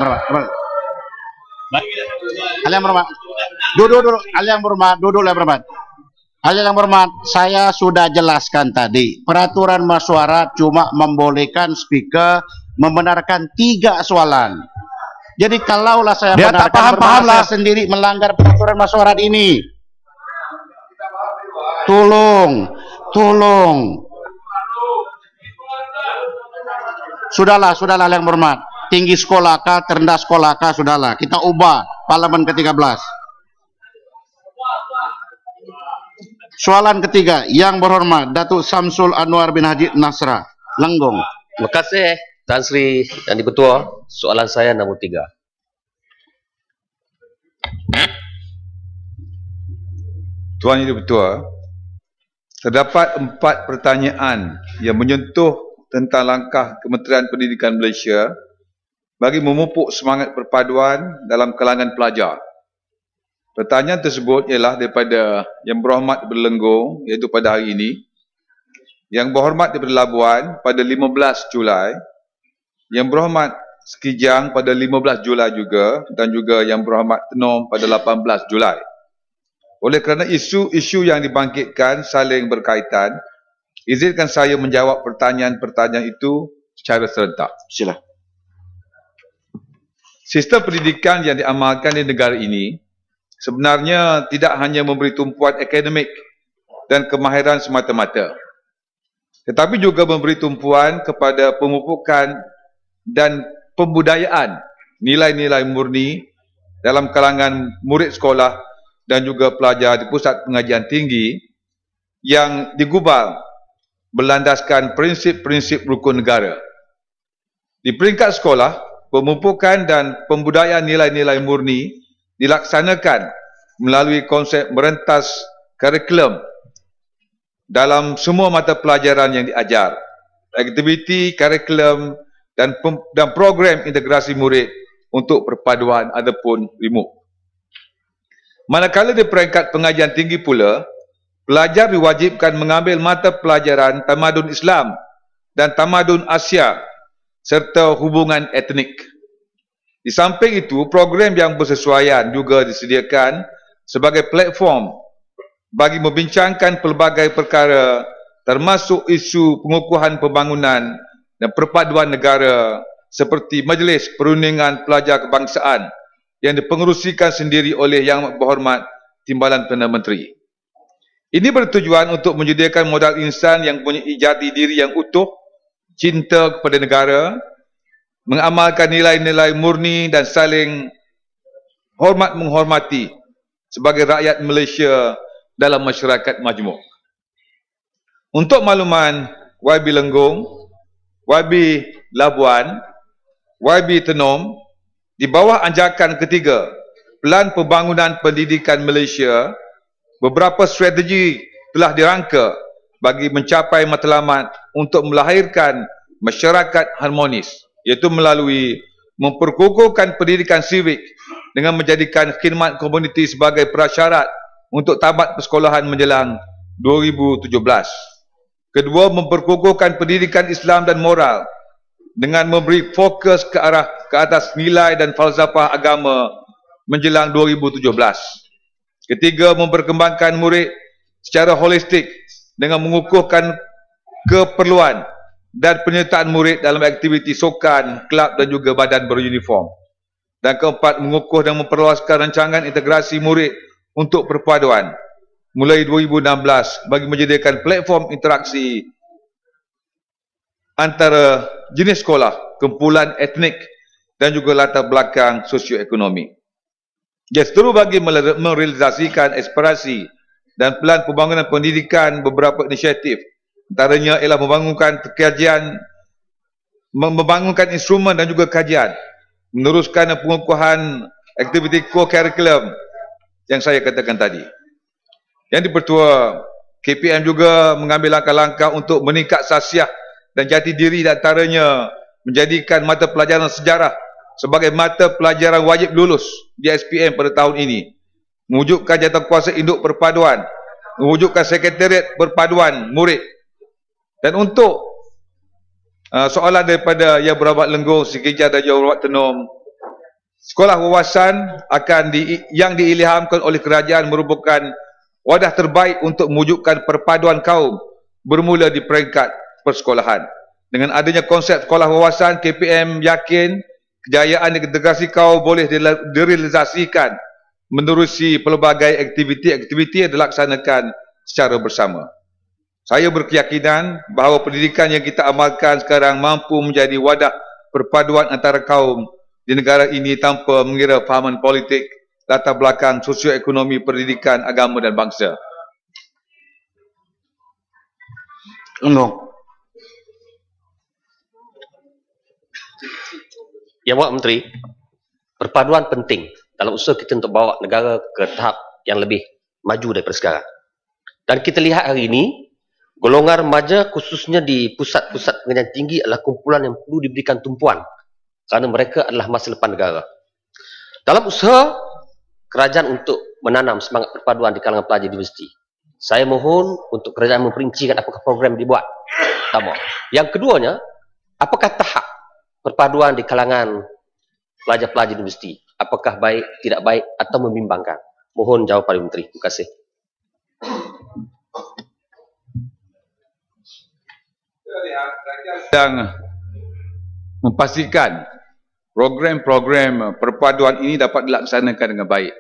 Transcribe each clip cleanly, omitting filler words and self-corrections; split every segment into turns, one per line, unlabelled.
Yang berhormat. Duduk. Yang berhormat, saya sudah jelaskan tadi. Peraturan masyarakat cuma membolehkan speaker membenarkan 3 soalan. Jadi kalaulah saya benarkan saya sendiri melanggar peraturan masyarakat ini. Tolong. Sudahlah yang berhormat. Tinggi sekolah kah, terendah sekolah kah, sudahlah. Kita ubah parlemen ke-13. Soalan ketiga, yang berhormat Datuk Samsul Anwar bin Haji Nasrah, Lenggong.
Terima kasih Tan Sri Yang Di-Ketua. Soalan saya nombor 3.
Tuan Yang Di-Ketua, terdapat 4 pertanyaan yang menyentuh tentang langkah Kementerian Pendidikan Malaysia bagi memupuk semangat perpaduan dalam kalangan pelajar. Pertanyaan tersebut ialah daripada Yang Berhormat daripada Lenggong, iaitu pada hari ini, Yang Berhormat daripada Labuan pada 15 Julai, Yang Berhormat Sekijang pada 15 Julai juga, dan juga Yang Berhormat Tenom pada 18 Julai. Oleh kerana isu-isu yang dibangkitkan saling berkaitan, izinkan saya menjawab pertanyaan-pertanyaan itu secara serentak.
Sila.
Sistem pendidikan yang diamalkan di negara ini sebenarnya tidak hanya memberi tumpuan akademik dan kemahiran semata-mata, tetapi juga memberi tumpuan kepada pemupukan dan pembudayaan nilai-nilai murni dalam kalangan murid sekolah dan juga pelajar di pusat pengajian tinggi yang digubal berlandaskan prinsip-prinsip rukun negara. Di peringkat sekolah, pemupukan dan pembudayaan nilai-nilai murni dilaksanakan melalui konsep merentas kurikulum dalam semua mata pelajaran yang diajar, aktiviti kurikulum dan program integrasi murid untuk perpaduan ataupun remove. Manakala di peringkat pengajian tinggi pula, pelajar diwajibkan mengambil mata pelajaran tamadun Islam dan tamadun Asia serta hubungan etnik. Di samping itu, program yang bersesuaian juga disediakan sebagai platform bagi membincangkan pelbagai perkara termasuk isu pengukuhan pembangunan dan perpaduan negara seperti Majlis Perundingan Pelajar Kebangsaan yang dipengerusikan sendiri oleh Yang Berhormat Timbalan Perdana Menteri. Ini bertujuan untuk menyediakan modal insan yang mempunyai jati diri yang utuh, cinta kepada negara, mengamalkan nilai-nilai murni dan saling hormat-menghormati sebagai rakyat Malaysia dalam masyarakat majmuk. Untuk makluman YB Lenggong, YB Labuan, YB Tenom, di bawah anjakan ketiga Pelan Pembangunan Pendidikan Malaysia, beberapa strategi telah dirangka bagi mencapai matlamat untuk melahirkan masyarakat harmonis, iaitu melalui memperkukuhkan pendidikan sivik dengan menjadikan khidmat komuniti sebagai prasyarat untuk tamat persekolahan menjelang 2017. Kedua, memperkukuhkan pendidikan Islam dan moral dengan memberi fokus ke atas nilai dan falsafah agama menjelang 2017. Ketiga, memperkembangkan murid secara holistik dengan mengukuhkan keperluan dan penyertaan murid dalam aktiviti sukan, kelab dan juga badan beruniform. Dan keempat, mengukuh dan memperluaskan rancangan integrasi murid untuk perpaduan mulai 2016 bagi menyediakan platform interaksi antara jenis sekolah, kumpulan etnik dan juga latar belakang sosioekonomi. Seterusnya bagi merealisasikan aspirasi dan pelan pembangunan pendidikan, beberapa inisiatif antaranya ialah membangunkan instrumen dan juga kajian, meneruskan pengukuhan aktiviti co-curriculum yang saya katakan tadi. Yang Di-Pertua, KPM juga mengambil langkah-langkah untuk meningkat sasiah dan jati diri di antaranya menjadikan mata pelajaran sejarah sebagai mata pelajaran wajib lulus di SPM pada tahun ini, mewujudkan jawatankuasa induk perpaduan, mewujudkan sekretariat perpaduan murid. Dan untuk soalan daripada Yang Berhormat Lenggong, Sekejap dan Yang Berhormat Tenom, Sekolah wawasan yang diilhamkan oleh kerajaan merupakan wadah terbaik untuk mewujudkan perpaduan kaum bermula di peringkat persekolahan. Dengan adanya konsep sekolah wawasan, KPM yakin kejayaan integrasi kaum boleh direalisasikan menerusi pelbagai aktiviti yang dilaksanakan secara bersama. Saya berkeyakinan bahawa pendidikan yang kita amalkan sekarang mampu menjadi wadah perpaduan antara kaum di negara ini tanpa mengira fahaman politik, latar belakang sosioekonomi, pendidikan, agama dan bangsa.
Yang Pak Menteri, perpaduan penting dalam usaha kita untuk bawa negara ke tahap yang lebih maju daripada sekarang. Dan kita lihat hari ini, golongan remaja khususnya di pusat-pusat pengajian tinggi adalah kumpulan yang perlu diberikan tumpuan kerana mereka adalah masa depan negara. Dalam usaha kerajaan untuk menanam semangat perpaduan di kalangan pelajar universiti, saya mohon untuk kerajaan memperincikan apakah program dibuat. Pertama. Yang keduanya, apakah tahap perpaduan di kalangan pelajar-pelajar universiti? Apakah baik, tidak baik atau membimbangkan? Mohon jawapan Menteri. Terima kasih.
Sedang memastikan program-program perpaduan ini dapat dilaksanakan dengan baik.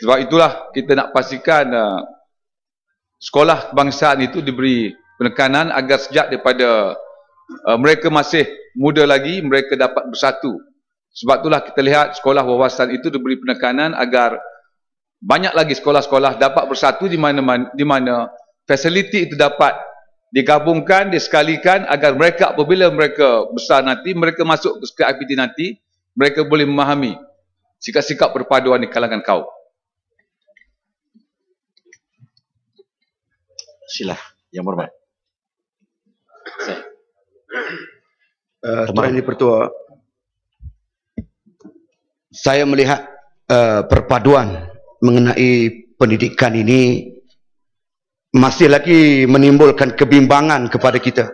Sebab itulah kita nak pastikan sekolah kebangsaan itu diberi penekanan agar sejak daripada mereka masih muda lagi, mereka dapat bersatu. Sebab itulah kita lihat sekolah wawasan itu diberi penekanan agar banyak lagi sekolah-sekolah dapat bersatu di mana fasiliti itu dapat digabungkan, disekalikan agar mereka apabila mereka besar nanti, mereka masuk ke IPT nanti, mereka boleh memahami sikap-sikap perpaduan di kalangan kaum.
Sila, Yang Berhormat.
Tuan Yang Pertua, saya melihat perpaduan mengenai pendidikan ini masih lagi menimbulkan kebimbangan kepada kita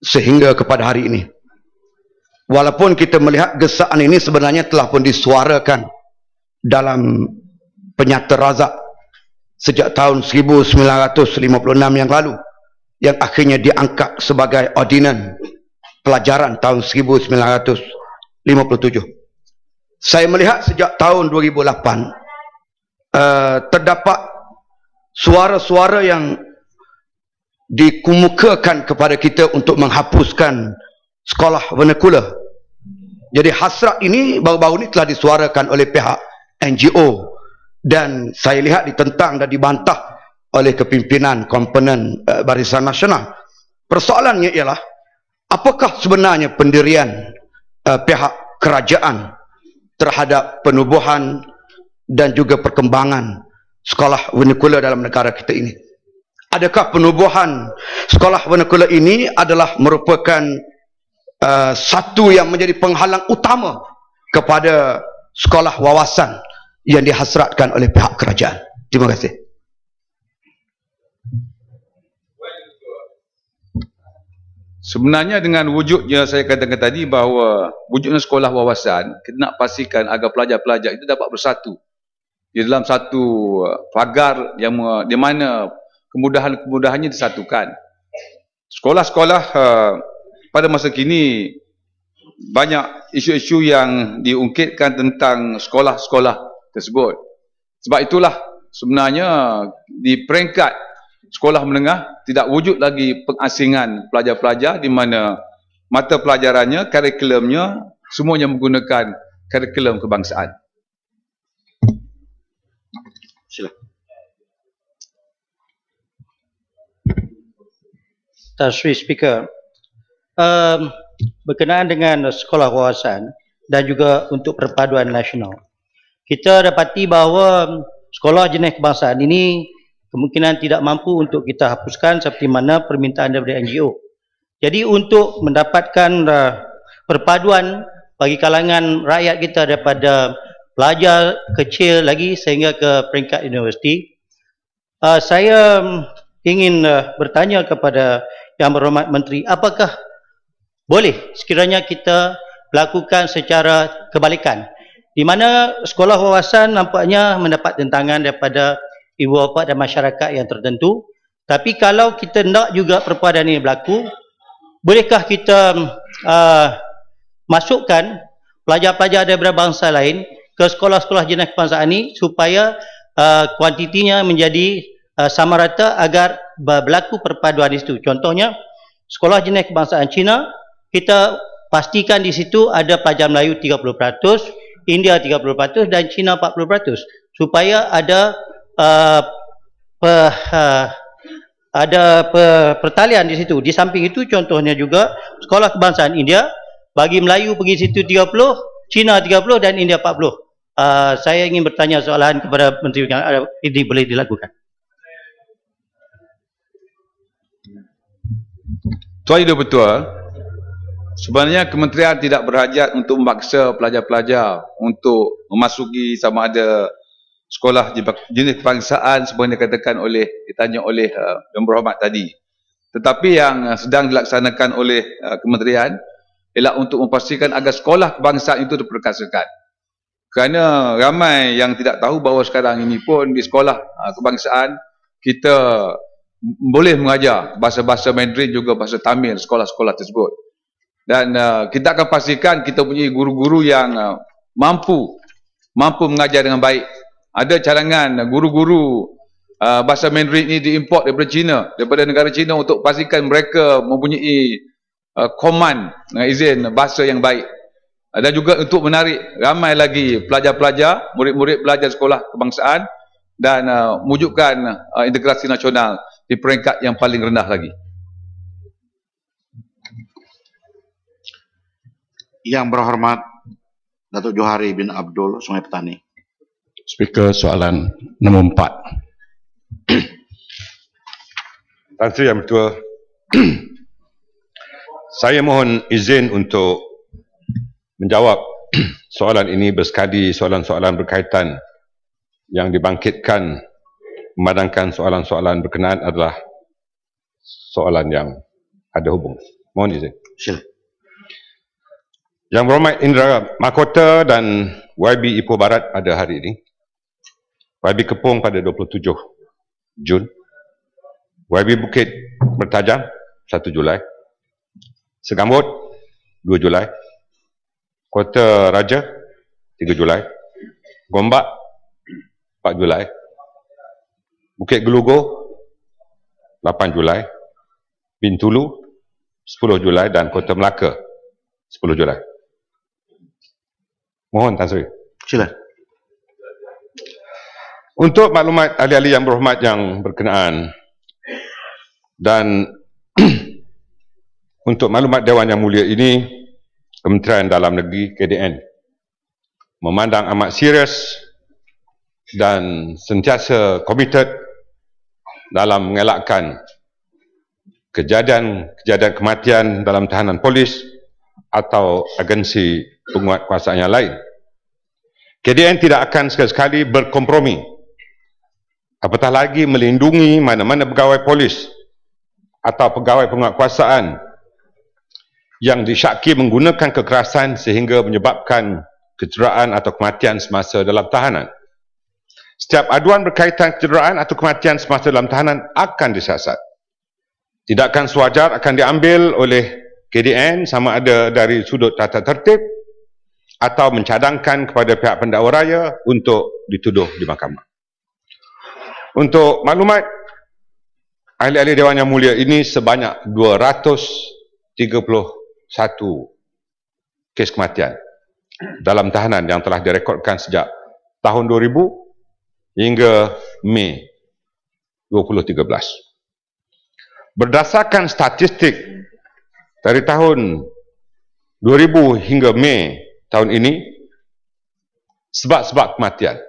sehingga kepada hari ini. Walaupun kita melihat gesaan ini sebenarnya telah pun disuarakan dalam Penyata Razak sejak tahun 1956 yang lalu, yang akhirnya diangkat sebagai ordinan pelajaran tahun 1957. Saya melihat sejak tahun 2008 terdapat suara-suara yang dikemukakan kepada kita untuk menghapuskan sekolah vernakular. Jadi hasrat ini baru-baru ini telah disuarakan oleh pihak NGO dan saya lihat ditentang dan dibantah oleh kepimpinan komponen Barisan Nasional. Persoalannya ialah apakah sebenarnya pendirian pihak kerajaan terhadap penubuhan dan juga perkembangan sekolah vernakular dalam negara kita ini. Adakah penubuhan sekolah vernakular ini adalah merupakan satu yang menjadi penghalang utama kepada sekolah wawasan yang dihasratkan oleh pihak kerajaan? Terima kasih.
Sebenarnya dengan wujudnya saya katakan tadi bahawa wujudnya sekolah wawasan, kita nak pastikan agar pelajar-pelajar itu dapat bersatu di dalam satu pagar yang di mana kemudahan-kemudahannya disatukan. Sekolah-sekolah pada masa kini banyak isu-isu yang diungkitkan tentang sekolah-sekolah tersebut. Sebab itulah sebenarnya di peringkat sekolah menengah tidak wujud lagi pengasingan pelajar-pelajar di mana mata pelajarannya, kurikulumnya semuanya menggunakan kurikulum kebangsaan.
Sila.
Tuan Sri Speaker, berkenaan dengan sekolah wawasan dan juga untuk perpaduan nasional, kita dapati bahawa sekolah jenis kebangsaan ini kemungkinan tidak mampu untuk kita hapuskan seperti mana permintaan daripada NGO. Jadi untuk mendapatkan perpaduan bagi kalangan rakyat kita daripada pelajar kecil lagi sehingga ke peringkat universiti, saya ingin bertanya kepada Yang Berhormat Menteri, apakah boleh sekiranya kita lakukan secara kebalikan. Di mana sekolah wawasan nampaknya mendapat tentangan daripada ibu bapa dan masyarakat yang tertentu. Tapi kalau kita nak juga perpaduan ini berlaku, bolehkah kita masukkan pelajar-pelajar daripada bangsa lain ke sekolah-sekolah jenayah kebangsaan ini supaya kuantitinya menjadi sama rata agar berlaku perpaduan di situ. Contohnya, sekolah jenayah kebangsaan Cina, kita pastikan di situ ada pelajar Melayu 30%, India 30% dan Cina 40%, supaya ada pertalian di situ. Di samping itu, contohnya juga sekolah kebangsaan India, bagi Melayu pergi situ 30, Cina 30 dan India 40. Saya ingin bertanya soalan kepada Menteri Pendidikan, ini boleh dilakukan?
Tuan itu betul. Sebenarnya kementerian tidak berhajat untuk memaksa pelajar-pelajar untuk memasuki sama ada sekolah jenis kebangsaan sebenarnya dikatakan oleh, ditanya oleh Yang Berhormat tadi. Tetapi yang sedang dilaksanakan oleh kementerian ialah untuk memastikan agar sekolah kebangsaan itu diperkasakan. Kerana ramai yang tidak tahu bahawa sekarang ini pun di sekolah kebangsaan kita boleh mengajar bahasa-bahasa Mandarin juga bahasa Tamil sekolah-sekolah tersebut. Dan kita akan pastikan kita punya guru-guru yang mampu mengajar dengan baik. Ada cadangan guru-guru bahasa Mandarin ini diimport daripada negara China untuk pastikan mereka mempunyai command dengan izin bahasa yang baik. Dan juga untuk menarik ramai lagi pelajar-pelajar, murid-murid pelajar sekolah kebangsaan dan mewujudkan integrasi nasional di peringkat yang paling rendah lagi.
Yang Berhormat Datuk Johari bin Abdul, Sungai Petani.
Speaker, soalan nombor 4.
Tan Sri Yang Bertua, saya mohon izin untuk menjawab soalan ini bersekali soalan-soalan berkaitan yang dibangkitkan memandangkan soalan-soalan berkenaan adalah soalan yang ada hubung. Mohon izin.
Sila.
Yang Berhormat Indra Mahkota dan YB Ipoh Barat pada hari ini, YB Kepung pada 27 Jun, YB Bukit Bertajam 1 Julai, Segambut 2 Julai, Kota Raja 3 Julai, Gombak 4 Julai, Bukit Gelugur 8 Julai, Bintulu 10 Julai dan Kota Melaka 10 Julai. Mohon Tan Sri.
Sila.
Untuk maklumat ahli-ahli yang berhormat yang berkenaan dan untuk maklumat Dewan Yang Mulia ini, Kementerian Dalam Negeri KDN memandang amat serius dan sentiasa komited dalam mengelakkan kejadian kematian dalam tahanan polis atau agensi penguatkuasaan yang lain. KDN tidak akan sekali-sekali berkompromi, apatah lagi melindungi mana-mana pegawai polis atau pegawai penguatkuasaan yang disyaki menggunakan kekerasan sehingga menyebabkan kecederaan atau kematian semasa dalam tahanan. Setiap aduan berkaitan kecederaan atau kematian semasa dalam tahanan akan disiasat. Tindakan sewajar akan diambil oleh KDN sama ada dari sudut tata tertib atau mencadangkan kepada pihak pendakwa raya untuk dituduh di mahkamah. Untuk maklumat, ahli-ahli Dewan Yang Mulia ini sebanyak 231 kes kematian dalam tahanan yang telah direkodkan sejak tahun 2000 hingga Mei 2013. Berdasarkan statistik dari tahun 2000 hingga Mei tahun ini, sebab-sebab kematian.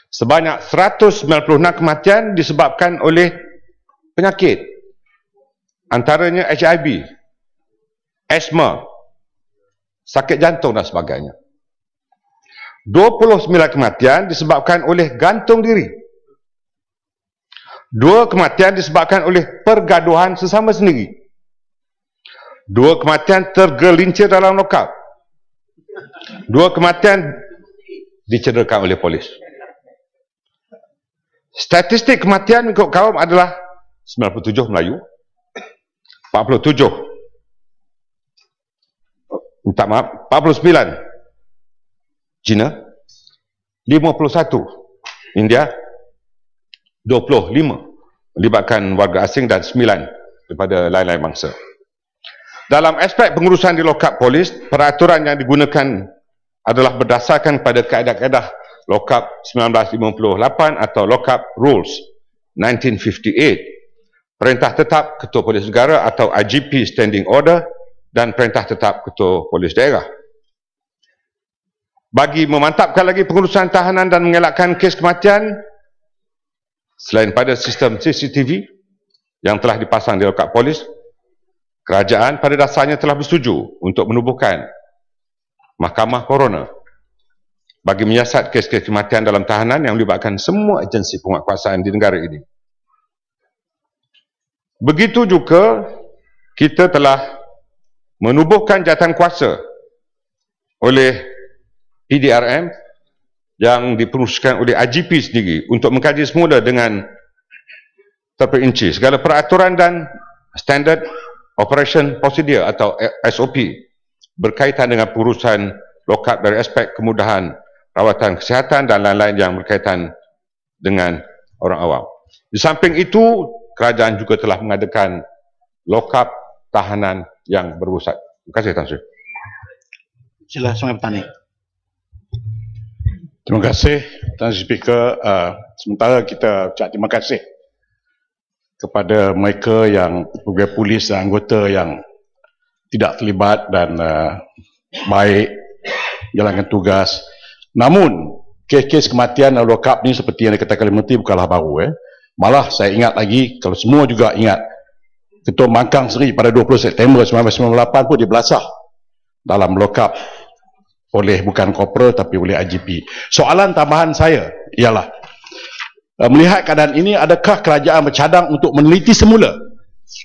Sebanyak 196 kematian disebabkan oleh penyakit. Antaranya HIV, asma, sakit jantung dan sebagainya. 29 kematian disebabkan oleh gantung diri. 2 kematian disebabkan oleh pergaduhan sesama sendiri. 2 kematian tergelincir dalam lokap. 2 kematian dicederakan oleh polis. Statistik kematian ikut kaum adalah 97 Melayu, 47 minta maaf 49 Cina, 51 India, 25 melibatkan warga asing dan 9 daripada lain-lain bangsa. Dalam aspek pengurusan di lokap polis, peraturan yang digunakan adalah berdasarkan pada kaedah-kaedah lokap 1958 atau lokap rules 1958, perintah tetap Ketua Polis Negara atau IGP Standing Order dan perintah tetap Ketua Polis Daerah. Bagi memantapkan lagi pengurusan tahanan dan mengelakkan kes kematian, selain pada sistem CCTV yang telah dipasang di lokap polis, kerajaan pada dasarnya telah bersetuju untuk menubuhkan Mahkamah Coroner bagi menyiasat kes-kes kematian dalam tahanan yang melibatkan semua agensi penguatkuasaan di negara ini. Begitu juga kita telah menubuhkan jawatan kuasa oleh PDRM yang diperuskan oleh IGP sendiri untuk mengkaji semula dengan terperinci segala peraturan dan standard operation procedure atau SOP berkaitan dengan pengurusan lokap dari aspek kemudahan rawatan kesihatan dan lain-lain yang berkaitan dengan orang awam. Di samping itu, kerajaan juga telah mengadakan lokap tahanan yang berpusat. Terima kasih, Tan Sri.
Sila Sungai Petani.
Terima kasih, Tan Sri Speaker. Sementara kita ucap terima kasih kepada mereka yang pegawai polis dan anggota yang tidak terlibat dan baik jalankan tugas. Namun, kes-kes kematian dan lokap ni seperti yang dikatakan oleh Menteri bukanlah baru. Malah saya ingat lagi, kalau semua juga ingat, Ketua Mangkang sendiri pada 20 September 1998 pun dia belasah dalam lokap oleh bukan korporal tapi oleh IGP. Soalan tambahan saya ialah, melihat keadaan ini, adakah kerajaan bercadang untuk meneliti semula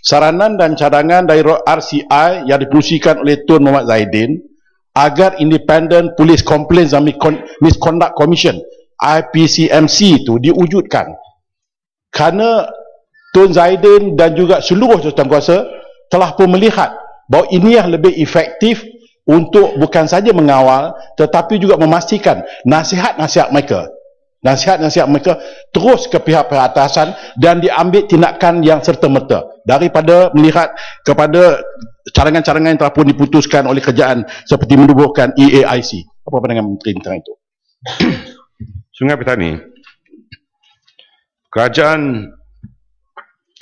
saranan dan cadangan dari RCI yang dipusikan oleh Tun Muhammad Zaidin agar Independent Police Complaints and Misconduct Commission IPCMC itu diwujudkan? Kerana Tun Zaidin dan juga seluruh jawatan kuasa telah pun melihat bahawa ini yang lebih efektif untuk bukan saja mengawal tetapi juga memastikan nasihat-nasihat mereka terus ke pihak-pihak atasan dan diambil tindakan yang serta-merta daripada melihat kepada cadangan-cadangan yang telah pun diputuskan oleh kerajaan seperti menubuhkan EAIC. Apa pandangan Menteri tentang itu?
Sungai Petani, kerajaan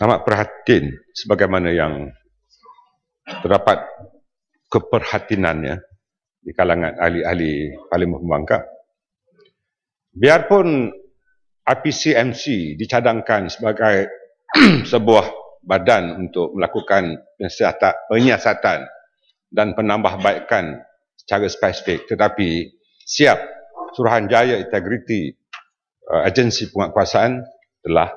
amat perhatian sebagaimana yang terdapat keperhatinannya di kalangan ahli-ahli Parlimen Pembangkang. Biarpun IPCMC dicadangkan sebagai sebuah badan untuk melakukan penyiasatan dan penambahbaikan secara spesifik, tetapi siap Suruhanjaya Integriti Agensi Penguatkuasaan telah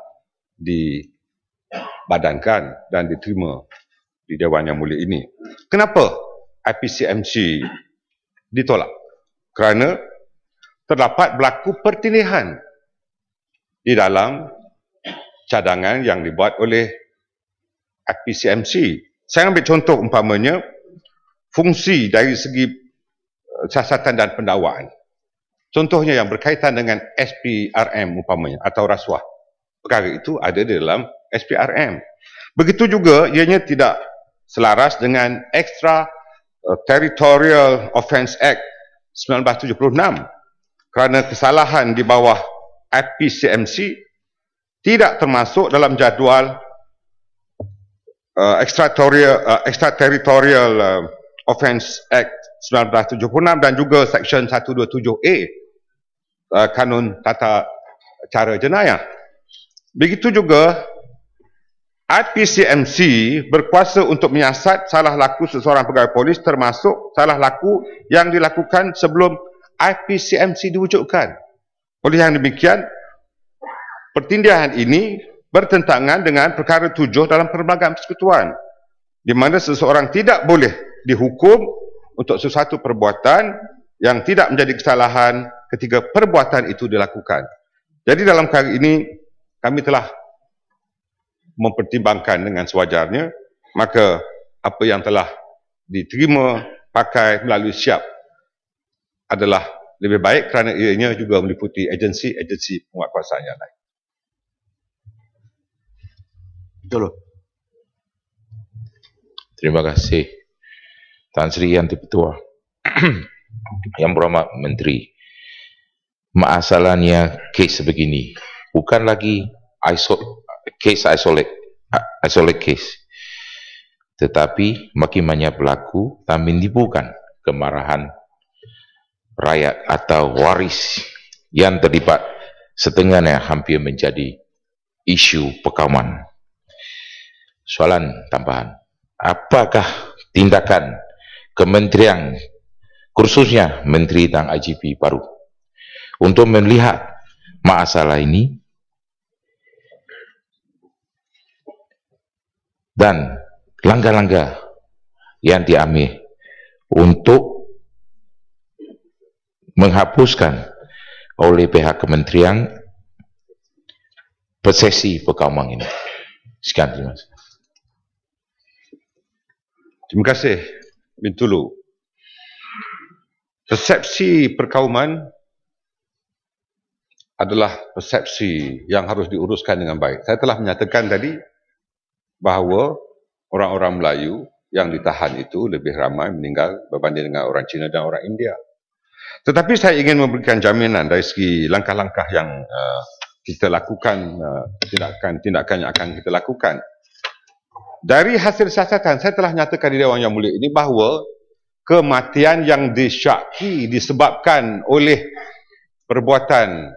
dibadankan dan diterima di Dewan Yang Mulia ini. Kenapa IPCMC ditolak? Kerana terdapat berlaku pertindih di dalam cadangan yang dibuat oleh IPCMC. Saya ambil contoh umpamanya fungsi dari segi siasatan dan pendakwaan. Contohnya yang berkaitan dengan SPRM umpamanya atau rasuah. Perkara itu ada di dalam SPRM. Begitu juga ianya tidak selaras dengan Extra Territorial Offence Act 1976. Kerana kesalahan di bawah IPCMC tidak termasuk dalam jadual Extraterritorial Offence Act 1976 dan juga Seksyen 127A Kanun Tata Cara Jenayah. Begitu juga IPCMC berkuasa untuk menyiasat salah laku seseorang pegawai polis termasuk salah laku yang dilakukan sebelum IPCMC diwujudkan. Oleh yang demikian, pertindihan ini bertentangan dengan perkara 7 dalam Perlembagaan Persekutuan di mana seseorang tidak boleh dihukum untuk sesuatu perbuatan yang tidak menjadi kesalahan ketika perbuatan itu dilakukan. Jadi dalam kali ini kami telah mempertimbangkan dengan sewajarnya, maka apa yang telah diterima pakai melalui SYAP adalah lebih baik kerana ianya juga meliputi agensi-agensi penguatkuasaan yang lain.
Betul.
Terima kasih Tan Sri Yang Di-Pertua. Yang berhormat Menteri, masalahnya kes begini bukan lagi isolate case, tetapi makin banyak berlaku dan menimbulkan kemarahan rakyat atau waris yang terlibat, setengahnya hampir menjadi isu perkauman. Soalan tambahan, apakah tindakan kementerian, khususnya Menteri dan IGP baru, untuk melihat masalah ini dan langkah-langkah yang diambil untuk menghapuskan oleh pihak kementerian persepsi perkauman ini? Sekian, terima kasih.
Terima kasih, Bintulu. Persepsi perkauman adalah persepsi yang harus diuruskan dengan baik. Saya telah menyatakan tadi bahawa orang-orang Melayu yang ditahan itu lebih ramai meninggal berbanding dengan orang Cina dan orang India. Tetapi saya ingin memberikan jaminan dari segi langkah-langkah yang kita lakukan, tindakan-tindakan yang akan kita lakukan. Dari hasil siasatan, saya telah nyatakan di Dewan Yang Mulia ini bahawa kematian yang disyaki disebabkan oleh perbuatan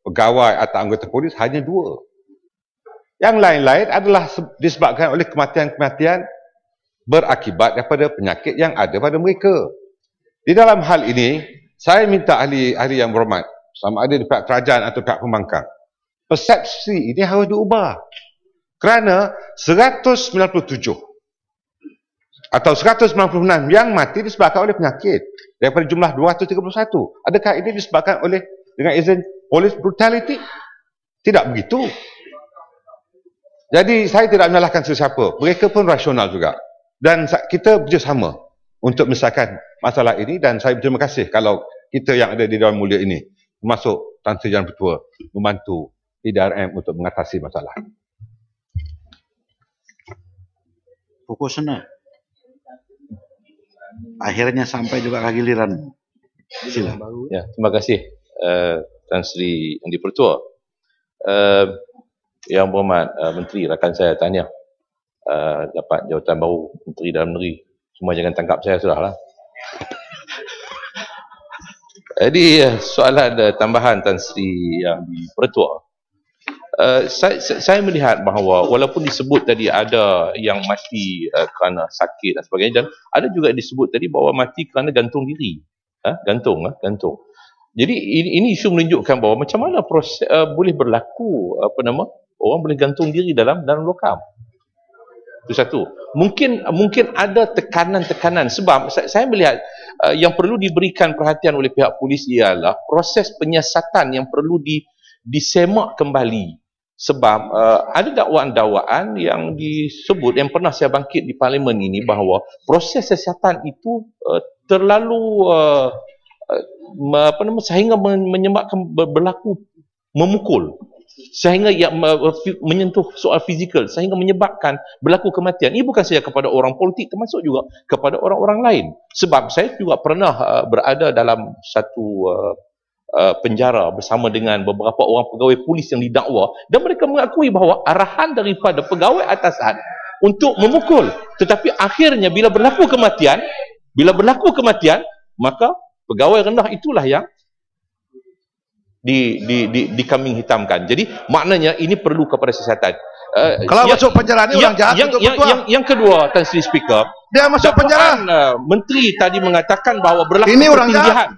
pegawai atau anggota polis hanya 2. Yang lain-lain adalah disebabkan oleh kematian-kematian berakibat daripada penyakit yang ada pada mereka. Di dalam hal ini, saya minta ahli-ahli yang berhormat, sama ada di pihak kerajaan atau pihak pembangkang, persepsi ini harus diubah. Kerana 197 atau 196 yang mati disebabkan oleh penyakit daripada jumlah 231. Adakah ini disebabkan oleh dengan izin police brutality? Tidak begitu. Jadi saya tidak menyalahkan sesiapa. Mereka pun rasional juga. Dan kita bekerjasama untuk menyelesaikan masalah ini, dan saya berterima kasih kalau kita yang ada di Dewan Mulia ini, termasuk Tan Sri Yang Di-Pertua, membantu PDRM untuk mengatasi masalah.
Pukul sana. Akhirnya sampai juga ke giliran. Sila.
Ya, terima kasih Tan Sri Yang Di-Pertua. Yang berhormat Menteri, rakan saya tanya dapat jawatan baru Menteri Dalam Negeri. Cuma jangan tangkap saya sudahlah. Jadi soalan tambahan Tan Sri Yang Di-Pertua. Saya melihat bahawa walaupun disebut tadi ada yang mati kerana sakit dan sebagainya, dan ada juga disebut tadi bahawa mati kerana gantung diri. Gantung. Jadi ini isu menunjukkan bahawa macam mana proses boleh berlaku orang boleh gantung diri dalam lokam. Itu satu. Mungkin ada tekanan-tekanan, sebab saya melihat yang perlu diberikan perhatian oleh pihak polis ialah proses penyiasatan yang perlu disemak kembali. Sebab ada dakwaan-dakwaan yang disebut, yang pernah saya bangkit di parlimen ini, bahawa proses siasatan itu terlalu sehingga menyebabkan berlaku memukul, sehingga menyentuh soal fizikal, sehingga menyebabkan berlaku kematian. Ini bukan saja kepada orang politik, termasuk juga kepada orang-orang lain. Sebab saya juga pernah berada dalam satu penjara bersama dengan beberapa orang pegawai polis yang didakwa, dan mereka mengakui bahawa arahan daripada pegawai atasan untuk memukul, tetapi akhirnya bila berlaku kematian, maka pegawai rendah itulah yang dikambing hitamkan. Jadi maknanya ini perlu kepada siasatan.
Kalau masuk penjara ni orang jahat
yang kedua, Tan Sri Speaker,
dia masuk penjara.
Menteri tadi mengatakan bahawa berlaku
ini
pertindihan.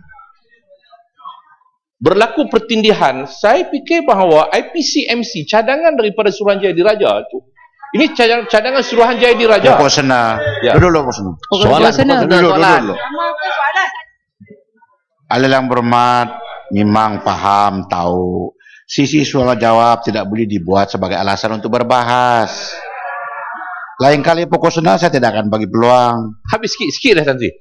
Berlaku pertindihan, saya fikir bahawa IPCMC, cadangan daripada Suruhanjaya Diraja itu Ini cadangan Suruhanjaya Diraja.
Pokok Sena.
Ya.
Dulu Pokok Sena.
Soalan
Dulu. Ahli yang berhormat memang paham, tahu. Sisi soal jawab tidak boleh dibuat sebagai alasan untuk berbahas. Lain kali Pokok Sena saya tidak akan bagi peluang.
Habis sikit dah nanti.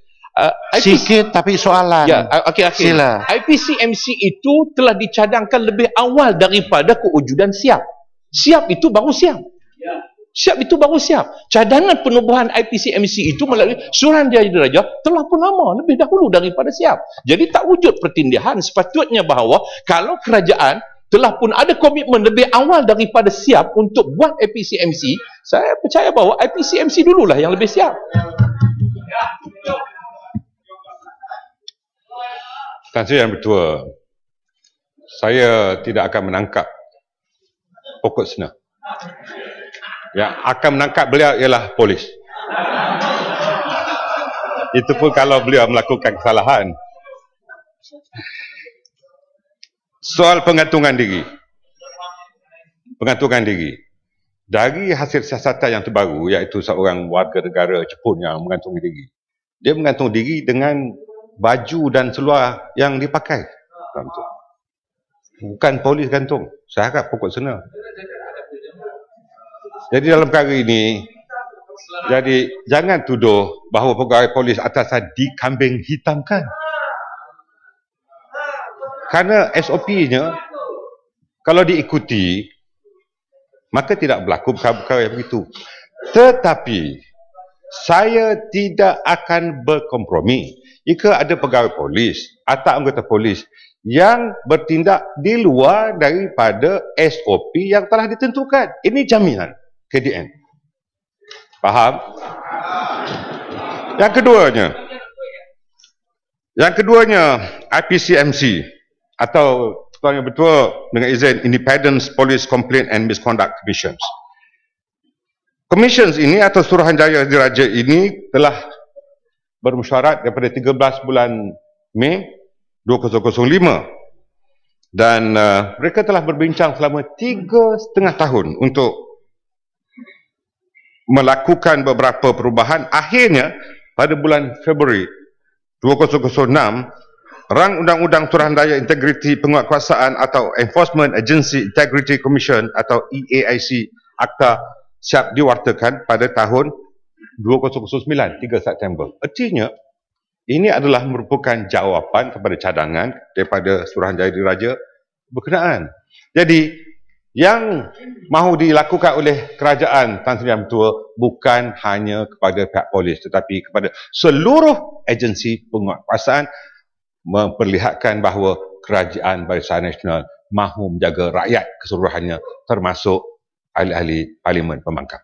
Sikit tapi soalan.
Ya, okey.
Sila.
IPCMC itu telah dicadangkan lebih awal daripada kewujudan SIAP. SIAP itu baru SIAP. SIAP itu baru SIAP. Cadangan penubuhan IPCMC itu melalui Suruhanjaya Diraja telah pun lama, lebih dahulu daripada SIAP. Jadi tak wujud pertindihan. Sepatutnya bahawa kalau kerajaan telah pun ada komitmen lebih awal daripada SIAP untuk buat IPCMC, saya percaya bahawa IPCMC dululah yang lebih siap.
Tan Sri Yang Bertua, saya tidak akan menangkap Pokok Sena. Yang akan menangkap beliau ialah polis. Itu pun kalau beliau melakukan kesalahan. Soal pengantungan diri. Pengantungan diri. Dari hasil siasatan yang terbaru, iaitu seorang warga negara Jepun yang mengantungi diri. Dia mengantung diri dengan baju dan seluar yang dipakai. Bukan polis gantung. Saya harap Pokok Sena. Jadi dalam perkara ini, jadi jangan tuduh bahawa pegawai polis atasan dikambing hitamkan. Kerana SOP-nya, kalau diikuti, maka tidak berlaku perkara-perkara yang begitu. Tetapi, saya tidak akan berkompromi jika ada pegawai polis atau anggota polis yang bertindak di luar daripada SOP yang telah ditentukan. Ini jaminan KDN. Faham? Yang keduanya IPCMC atau yang betul dengan izin Independent Police Complaint and Misconduct Commissions. Commissions ini atau Suruhanjaya Diraja ini telah bermesyuarat daripada 13 bulan Mei 2005 dan mereka telah berbincang selama 3,5 tahun untuk melakukan beberapa perubahan. Akhirnya pada bulan Februari 2006 Rang Undang-Undang Suruhanjaya Integriti Penguatkuasaan atau Enforcement Agency Integrity Commission atau EAIC Akta siap diwartakan pada tahun 2009, 3 September. Artinya, ini adalah merupakan jawapan kepada cadangan daripada Suruhanjaya Diraja berkenaan. Jadi, yang mahu dilakukan oleh kerajaan Tan Sri Yang Bertua bukan hanya kepada pihak polis tetapi kepada seluruh agensi penguatkuasaan, memperlihatkan bahawa kerajaan Barisan Nasional mahu menjaga rakyat keseluruhannya termasuk ahli-ahli Parlimen Pembangkang.